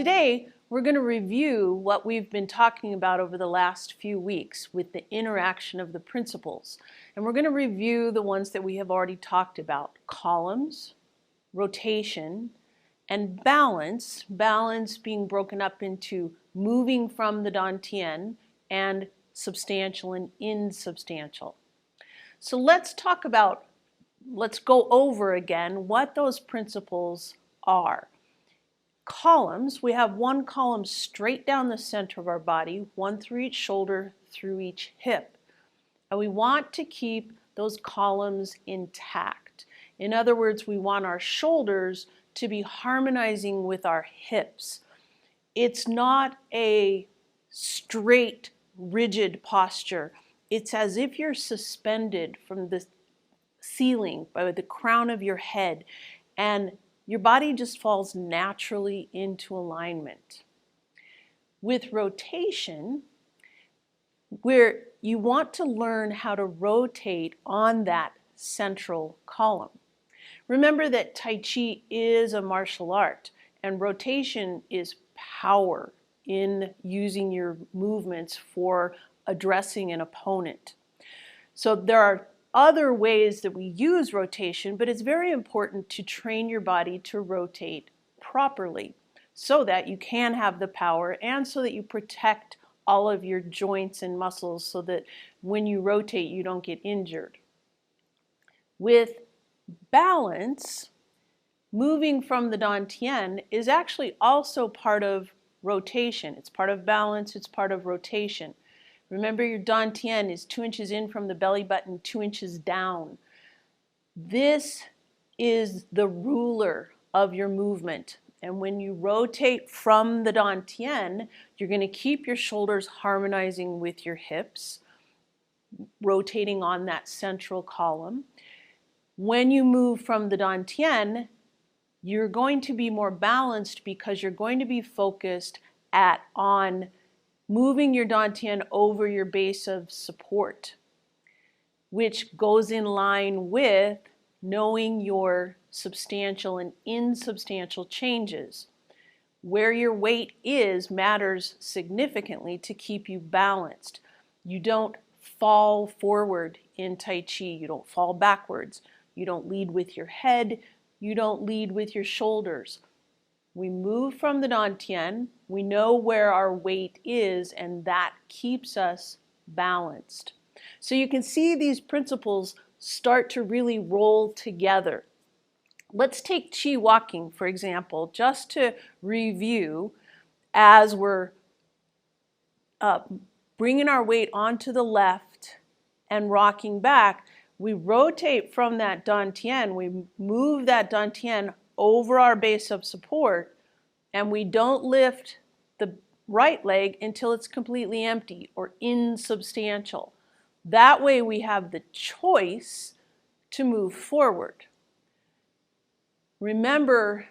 today we're going to review what we've been talking about over the last few weeks with the interaction of the principles. And we're going to review the ones that we have already talked about: columns, rotation, and balance. Balance being broken up into moving from the dantian and substantial and insubstantial. So let's go over again what those principles are. Columns, we have one column straight down the center of our body, one through each shoulder, through each hip. And we want to keep those columns intact. In other words, we want our shoulders to be harmonizing with our hips. It's not a straight, rigid posture. It's as if you're suspended from the ceiling by the crown of your head, and your body just falls naturally into alignment. With rotation, where you want to learn how to rotate on that central column. Remember that Tai Chi is a martial art, and rotation is power in using your movements for addressing an opponent. So there are other ways that we use rotation, but it's very important to train your body to rotate properly so that you can have the power and so that you protect all of your joints and muscles so that when you rotate you don't get injured. With balance, moving from the dantian is actually also part of rotation. It's part of balance, it's part of rotation. Remember, your dantian is 2 inches in from the belly button, 2 inches down. This is the ruler of your movement. And when you rotate from the dantian, you're going to keep your shoulders harmonizing with your hips, rotating on that central column. When you move from the dantian, you're going to be more balanced because you're going to be focused on moving your dantian over your base of support, which goes in line with knowing your substantial and insubstantial changes. Where your weight is matters significantly to keep you balanced. You don't fall forward in Tai Chi, you don't fall backwards, you don't lead with your head, you don't lead with your shoulders. We move from the dantian, we know where our weight is, and that keeps us balanced. So you can see these principles start to really roll together. Let's take Chi walking, for example, just to review. As we're bringing our weight onto the left and rocking back, we rotate from that dantian, we move that dantian over our base of support, and we don't lift the right leg until it's completely empty or insubstantial. That way we have the choice to move forward. Remember,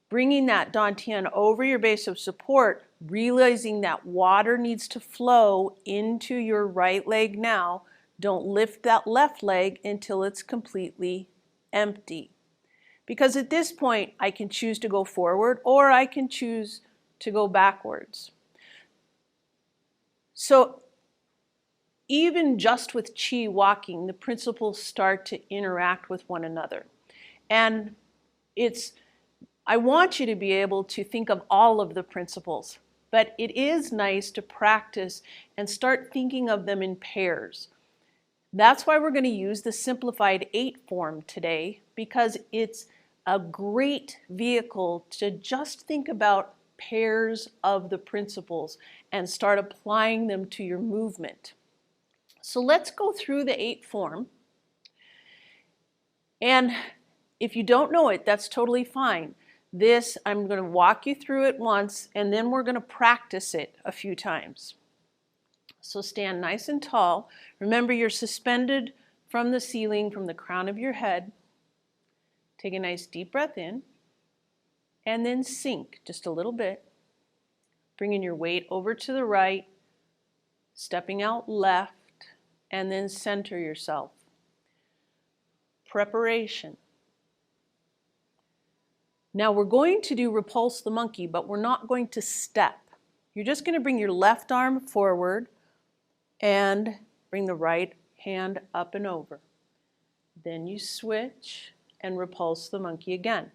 bringing that dantian over your base of support, realizing that water needs to flow into your right leg now. Don't lift that left leg until it's completely empty. Because at this point, I can choose to go forward or I can choose to go backwards. So even just with Chi walking, the principles start to interact with one another. And I want you to be able to think of all of the principles, but it is nice to practice and start thinking of them in pairs. That's why we're going to use the Simplified 8 form today, because it's a great vehicle to just think about pairs of the principles and start applying them to your movement. So let's go through the 8 form. And if you don't know it, that's totally fine. I'm going to walk you through it once, and then we're going to practice it a few times. So stand nice and tall. Remember, you're suspended from the ceiling, from the crown of your head. Take a nice deep breath in, and then sink just a little bit. Bringing your weight over to the right, stepping out left, and then center yourself. Preparation. Now we're going to do Repulse the Monkey, but we're not going to step. You're just going to bring your left arm forward and bring the right hand up and over. Then you switch and Repulse the Monkey again.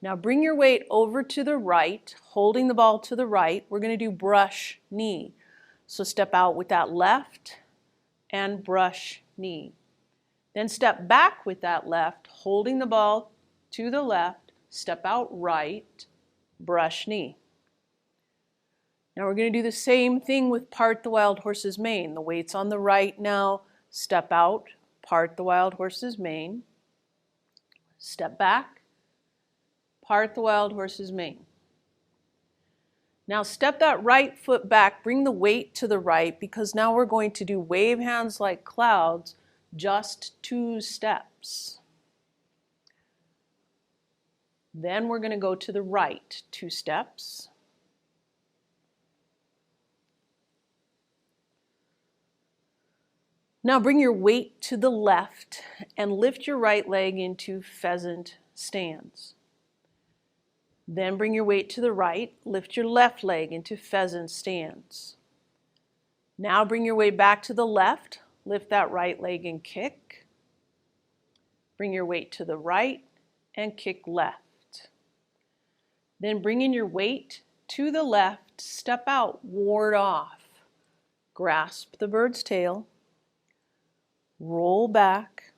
Now bring your weight over to the right, holding the ball to the right. We're going to do brush knee. So step out with that left and brush knee. Then step back with that left, holding the ball to the left, step out right, brush knee. Now we're going to do the same thing with part the wild horse's mane. The weight's on the right now, step out, part the wild horse's mane, step back, part the wild horse's mane. Now step that right foot back, bring the weight to the right, because now we're going to do wave hands like clouds, just 2 steps. Then we're going to go to the right 2 steps. Now bring your weight to the left and lift your right leg into pheasant stance. Then bring your weight to the right, lift your left leg into pheasant stance. Now bring your weight back to the left, lift that right leg and kick. Bring your weight to the right and kick left. Then bring in your weight to the left, step out, ward off. Grasp the bird's tail, roll back,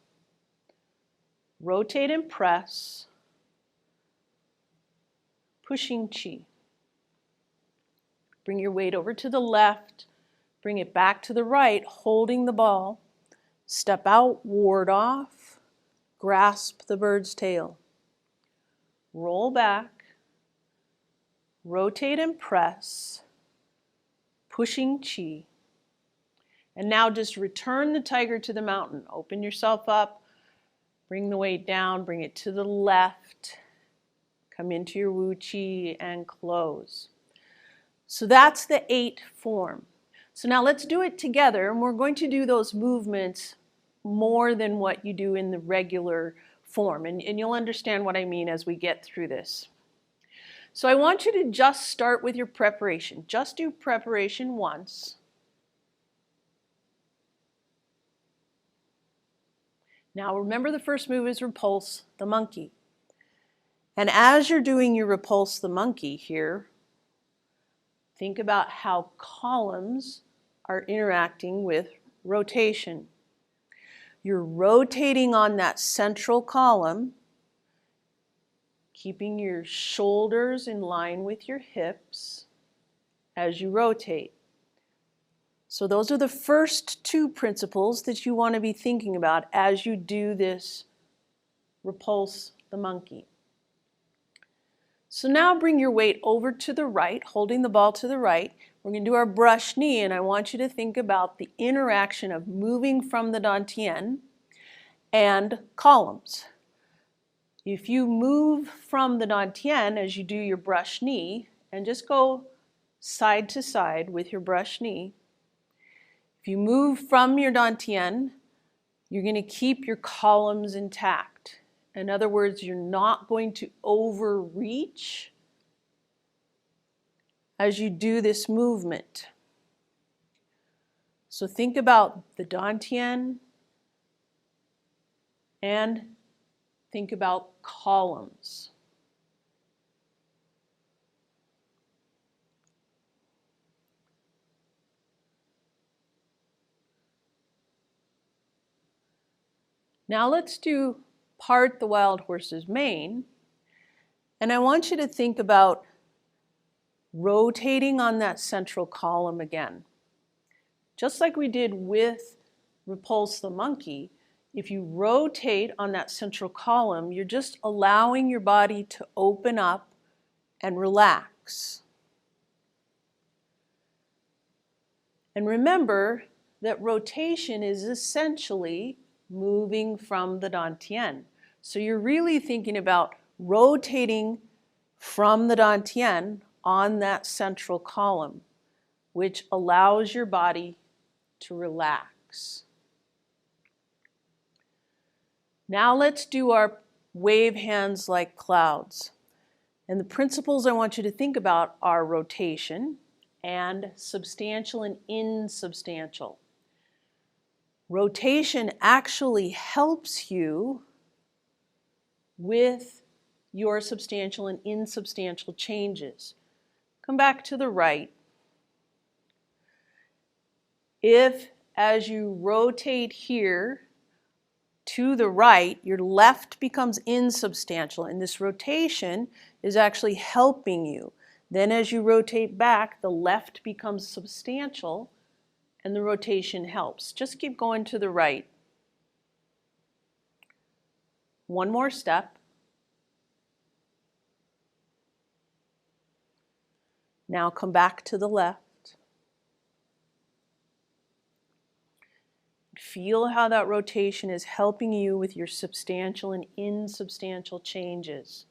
rotate and press, pushing chi. Bring your weight over to the left, bring it back to the right, holding the ball. Step out, ward off, grasp the bird's tail. Roll back, rotate and press, pushing chi. And now just return the tiger to the mountain. Open yourself up, bring the weight down, bring it to the left, come into your Wu Chi and close. So that's the 8 form. So now let's do it together, and we're going to do those movements more than what you do in the regular form. And you'll understand what I mean as we get through this. So I want you to just start with your preparation. Just do preparation once. Now remember, the first move is Repulse the Monkey. And as you're doing your Repulse the Monkey here, think about how columns are interacting with rotation. You're rotating on that central column, keeping your shoulders in line with your hips as you rotate. So those are the first 2 principles that you want to be thinking about as you do this Repulse the Monkey. So now bring your weight over to the right, holding the ball to the right. We're going to do our brush knee, and I want you to think about the interaction of moving from the dantian and columns. If you move from the dantian as you do your brush knee, and just go side to side with your brush knee, if you move from your dantian, you're going to keep your columns intact. In other words, you're not going to overreach as you do this movement. So think about the dantian and think about columns. Now let's do part the wild horse's mane, and I want you to think about rotating on that central column again. Just like we did with Repulse the Monkey, if you rotate on that central column, you're just allowing your body to open up and relax. And remember that rotation is essentially moving from the dantian. So you're really thinking about rotating from the dantian on that central column, which allows your body to relax. Now let's do our wave hands like clouds. And the principles I want you to think about are rotation and substantial and insubstantial. Rotation actually helps you with your substantial and insubstantial changes. Come back to the right. If, as you rotate here to the right, your left becomes insubstantial, and this rotation is actually helping you. Then as you rotate back, the left becomes substantial, and the rotation helps. Just keep going to the right. One more step. Now come back to the left. Feel how that rotation is helping you with your substantial and insubstantial changes.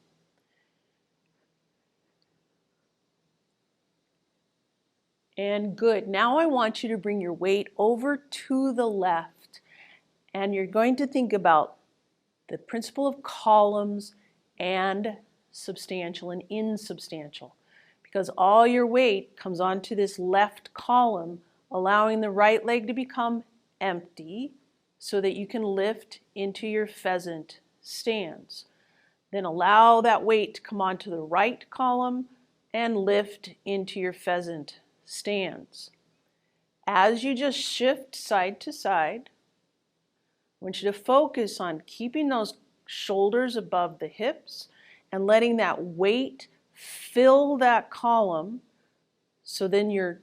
And good. Now I want you to bring your weight over to the left, and you're going to think about the principle of columns and substantial and insubstantial, because all your weight comes onto this left column, allowing the right leg to become empty so that you can lift into your pheasant stance. Then allow that weight to come onto the right column and lift into your pheasant stance. As you just shift side to side, I want you to focus on keeping those shoulders above the hips and letting that weight fill that column, so then your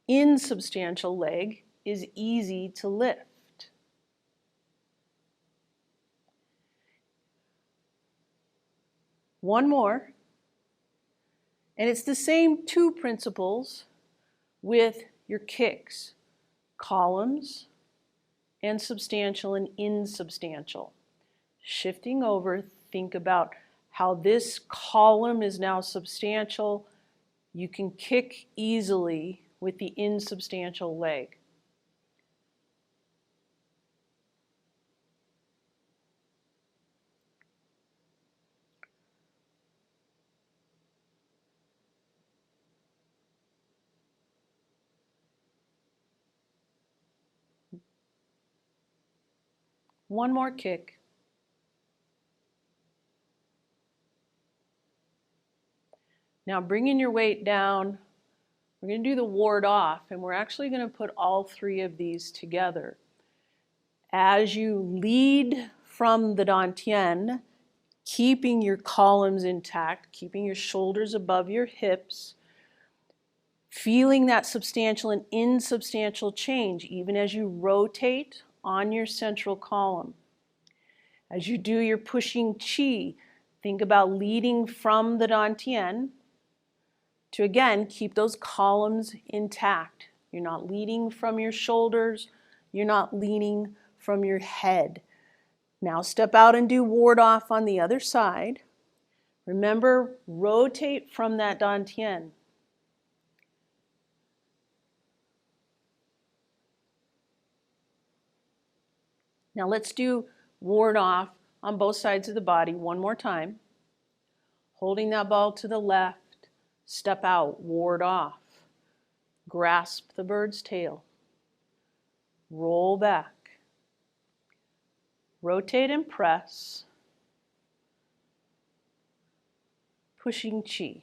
insubstantial leg is easy to lift. One more. And it's the same two principles with your kicks, columns and substantial and insubstantial. Shifting over, think about how this column is now substantial. You can kick easily with the insubstantial leg. One more kick. Now bringing your weight down, we're going to do the ward off, and we're actually going to put all three of these together. As you lead from the dantian, keeping your columns intact, keeping your shoulders above your hips, feeling that substantial and insubstantial change even as you rotate on your central column. As you do your pushing chi, think about leading from the dantian to, again, keep those columns intact. You're not leading from your shoulders. You're not leaning from your head. Now step out and do ward off on the other side. Remember, rotate from that dantian. Now let's do ward off on both sides of the body one more time. Holding that ball to the left, step out, ward off. Grasp the bird's tail. Roll back. Rotate and press. Pushing chi.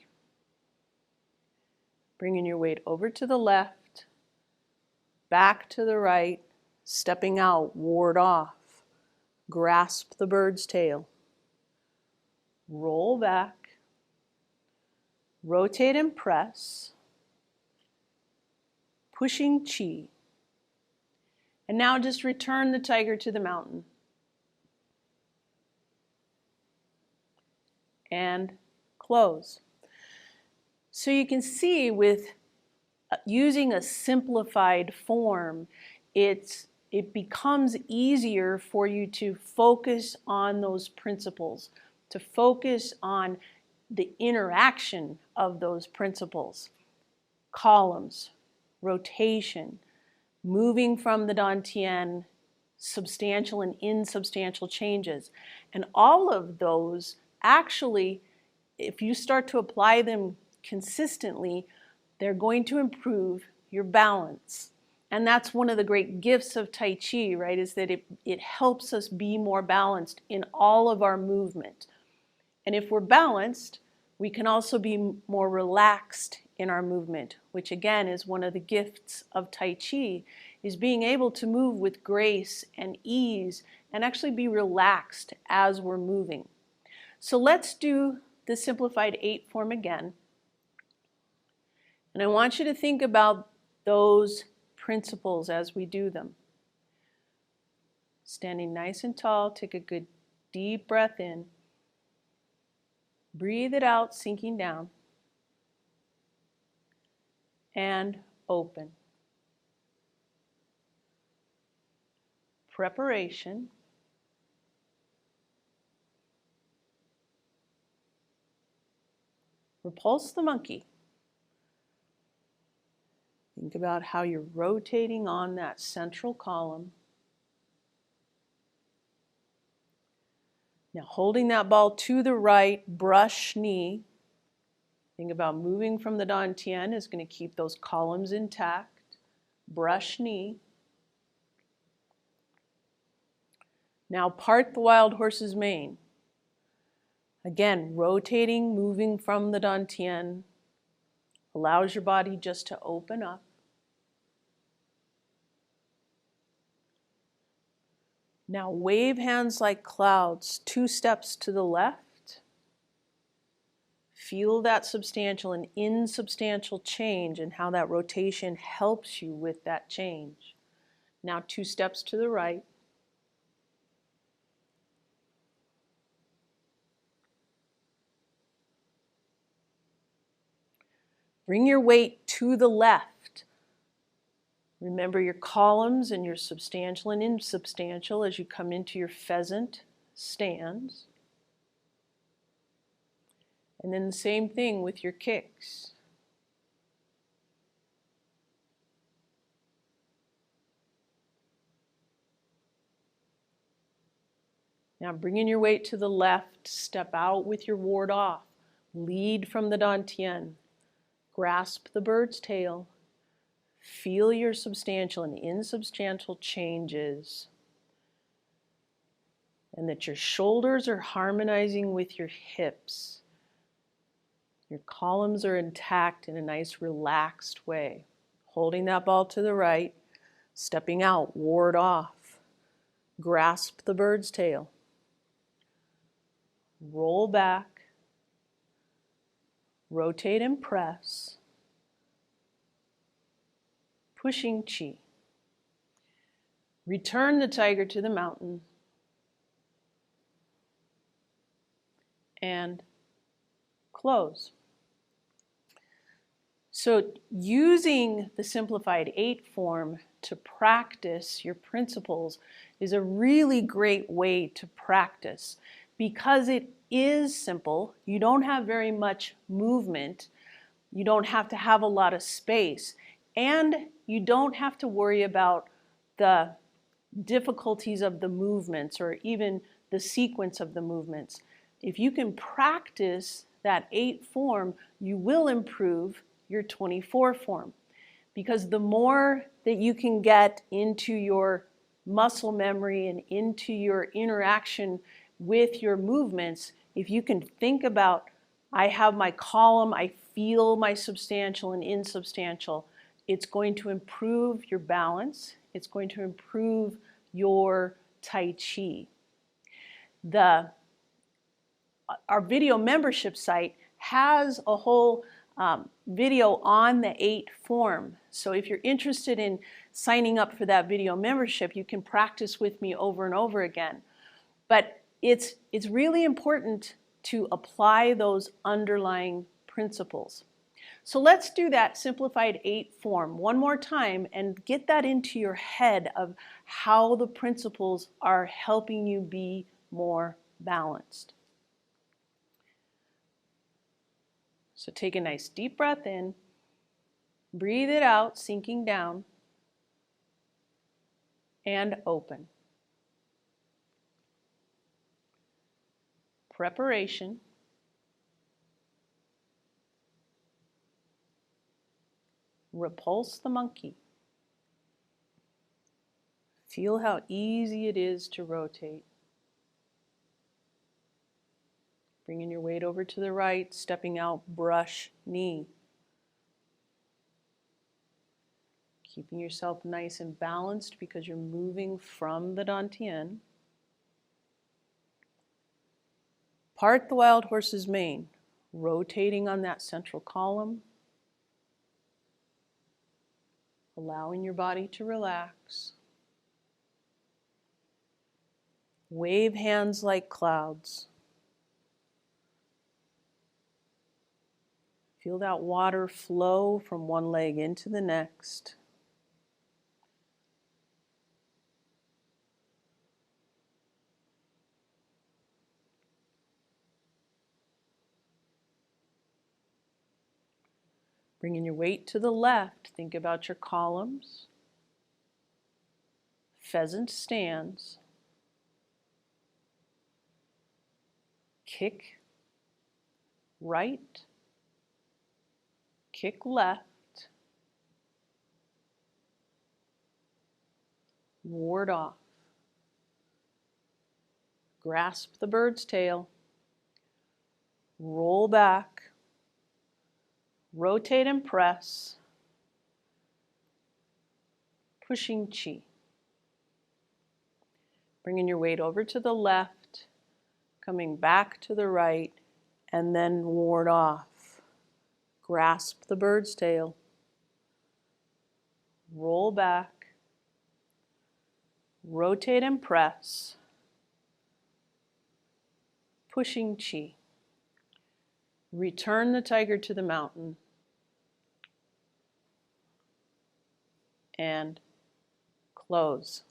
Bringing your weight over to the left, back to the right, stepping out, ward off. Grasp the bird's tail. Roll back. Rotate and press. Pushing chi. And now just return the tiger to the mountain. And close. So you can see with using a simplified form, it becomes easier for you to focus on those principles, to focus on the interaction of those principles. Columns, rotation, moving from the dantian, substantial and insubstantial changes. And all of those actually if you start to apply them consistently, they're going to improve your balance. And that's one of the great gifts of Tai Chi, right, is that it helps us be more balanced in all of our movement. And if we're balanced, we can also be more relaxed in our movement, which again is one of the gifts of Tai Chi, is being able to move with grace and ease and actually be relaxed as we're moving. So let's do the Simplified 8 form again. And I want you to think about those principles as we do them. Standing nice and tall, take a good deep breath in. Breathe it out, sinking down. And open. Preparation. Repulse the monkey. Think about how you're rotating on that central column. Now holding that ball to the right, brush knee. Think about moving from the Dantian is going to keep those columns intact. Brush knee. Now part the wild horse's mane. Again, rotating, moving from the Dantian allows your body just to open up. Now wave hands like clouds, 2 steps to the left. Feel that substantial and insubstantial change and how that rotation helps you with that change. Now 2 steps to the right. Bring your weight to the left. Remember your columns and your substantial and insubstantial as you come into your pheasant stance. And then the same thing with your kicks. Now bringing your weight to the left, step out with your ward off. Lead from the Dantian. Grasp the bird's tail. Feel your substantial and insubstantial changes. And that your shoulders are harmonizing with your hips. Your columns are intact in a nice relaxed way. Holding that ball to the right, stepping out, ward off. Grasp the bird's tail. Roll back. Rotate and press. Pushing chi. Return the tiger to the mountain. And close. So using the Simplified 8 form to practice your principles is a really great way to practice because it is simple. You don't have very much movement. You don't have to have a lot of space. And you don't have to worry about the difficulties of the movements or even the sequence of the movements. If you can practice that 8 form, you will improve your 24 form. Because the more that you can get into your muscle memory and into your interaction with your movements, if you can think about, I have my column, I feel my substantial and insubstantial, it's going to improve your balance, it's going to improve your Tai Chi. Our video membership site has a whole video on the 8 form. So if you're interested in signing up for that video membership, you can practice with me over and over again. But it's really important to apply those underlying principles. So let's do that Simplified 8 form one more time and get that into your head of how the principles are helping you be more balanced. So take a nice deep breath in, breathe it out, sinking down, and open. Preparation. Repulse the monkey. Feel how easy it is to rotate. Bringing your weight over to the right, stepping out, brush, knee. Keeping yourself nice and balanced because you're moving from the Dantian. Part the wild horse's mane, rotating on that central column. Allowing your body to relax. Wave hands like clouds. Feel that water flow from one leg into the next. Bringing your weight to the left, think about your columns. Pheasant stands. Kick right. Kick left. Ward off. Grasp the bird's tail. Roll back. Rotate and press. Pushing chi. Bringing your weight over to the left, coming back to the right, and then ward off. Grasp the bird's tail. Roll back. Rotate and press. Pushing chi. Return the tiger to the mountain. And close.